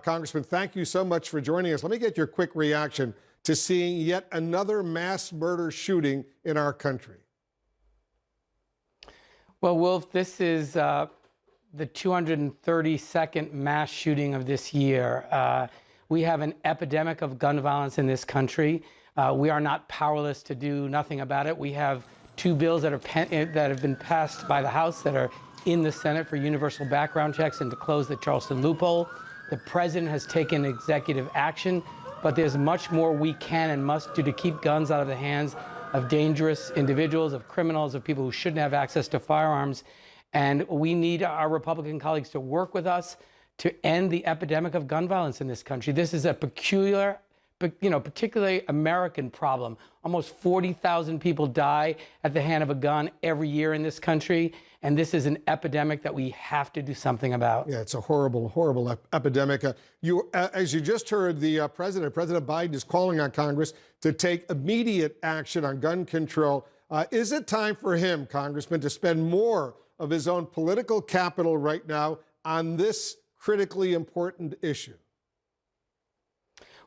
Congressman, thank you so much for joining us. Let me get your quick reaction to seeing yet another mass murder shooting in our country. Well, Wolf, this is the 232nd mass shooting of this year. We have an epidemic of gun violence in this country. We are not powerless to do nothing about it. We have two bills that have been passed by the House that are in the Senate for universal background checks and to close the Charleston loophole. The president has taken executive action, but there's much more we can and must do to keep guns out of the hands of dangerous individuals, of criminals, of people who shouldn't have access to firearms. And we need our Republican colleagues to work with us to end the epidemic of gun violence in this country. This is a particularly American problem. Almost 40,000 people die at the hand of a gun every year in this country. And this is an epidemic that we have to do something about. Yeah, it's a horrible, horrible epidemic. As you just heard, President Biden is calling on Congress to take immediate action on gun control. Is it time for him, Congressman, to spend more of his own political capital right now on this critically important issue?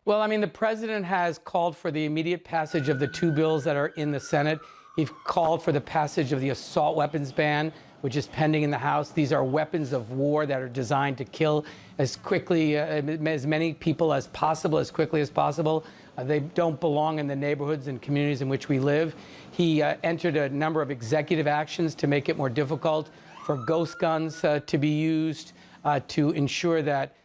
Well, I mean, the president has called for the immediate passage of the two bills that are in the Senate. He called for the passage of the assault weapons ban, which is pending in the House. These are weapons of war that are designed to kill as quickly, as many people as possible, as quickly as possible. They don't belong in the neighborhoods and communities in which we live. He entered a number of executive actions to make it more difficult for ghost guns to be used, to ensure that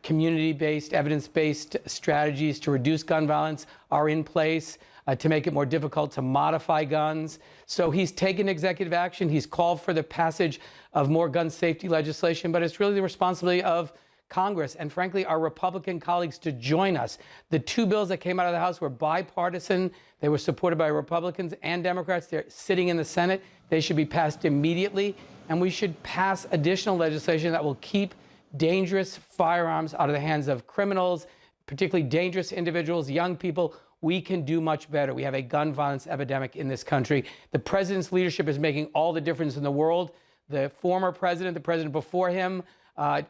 community-based, evidence-based strategies to reduce gun violence are in place, to make it more difficult to modify guns. So he's taken executive action. He's called for the passage of more gun safety legislation, but it's really the responsibility of Congress and, frankly, our Republican colleagues to join us. The two bills that came out of the House were bipartisan. They were supported by Republicans and Democrats. They're sitting in the Senate. They should be passed immediately, and we should pass additional legislation that will keep dangerous firearms out of the hands of criminals, particularly dangerous individuals, young people. We can do much better. We have a gun violence epidemic in this country. The president's leadership is making all the difference in the world. The former president, the president before him,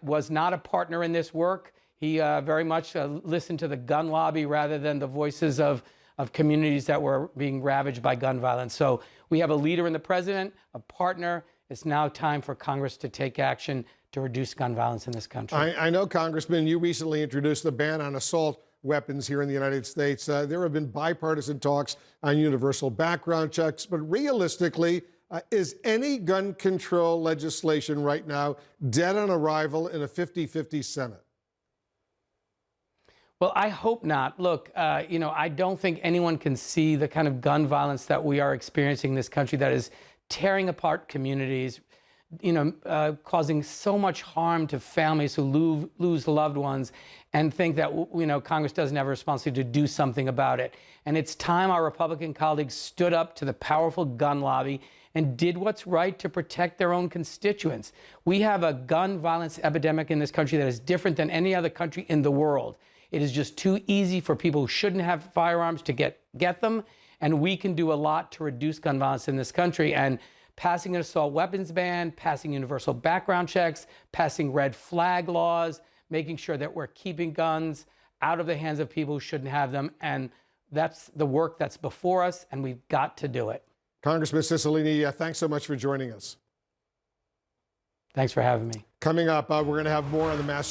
was not a partner in this work. He very much listened to the gun lobby rather than the voices of communities that were being ravaged by gun violence. So we have a leader in the president, a partner. It's now time for Congress to take action to reduce gun violence in this country. I know, Congressman, you recently introduced the ban on assault weapons here in the United States. There have been bipartisan talks on universal background checks, but realistically, is any gun control legislation right now dead on arrival in a 50-50 Senate? Well, I hope not. Look, I don't think anyone can see the kind of gun violence that we are experiencing in this country that is tearing apart communities, causing so much harm to families who lose loved ones, and think that, Congress doesn't have a responsibility to do something about it. And it's time our Republican colleagues stood up to the powerful gun lobby and did what's right to protect their own constituents. We have a gun violence epidemic in this country that is different than any other country in the world. It is just too easy for people who shouldn't have firearms to get them, and we can do a lot to reduce gun violence in this country. And passing an assault weapons ban, passing universal background checks, passing red flag laws, making sure that we're keeping guns out of the hands of people who shouldn't have them. And that's the work that's before us, and we've got to do it. Congressman Cicilline, thanks so much for joining us. Thanks for having me. Coming up, we're going to have more on the mass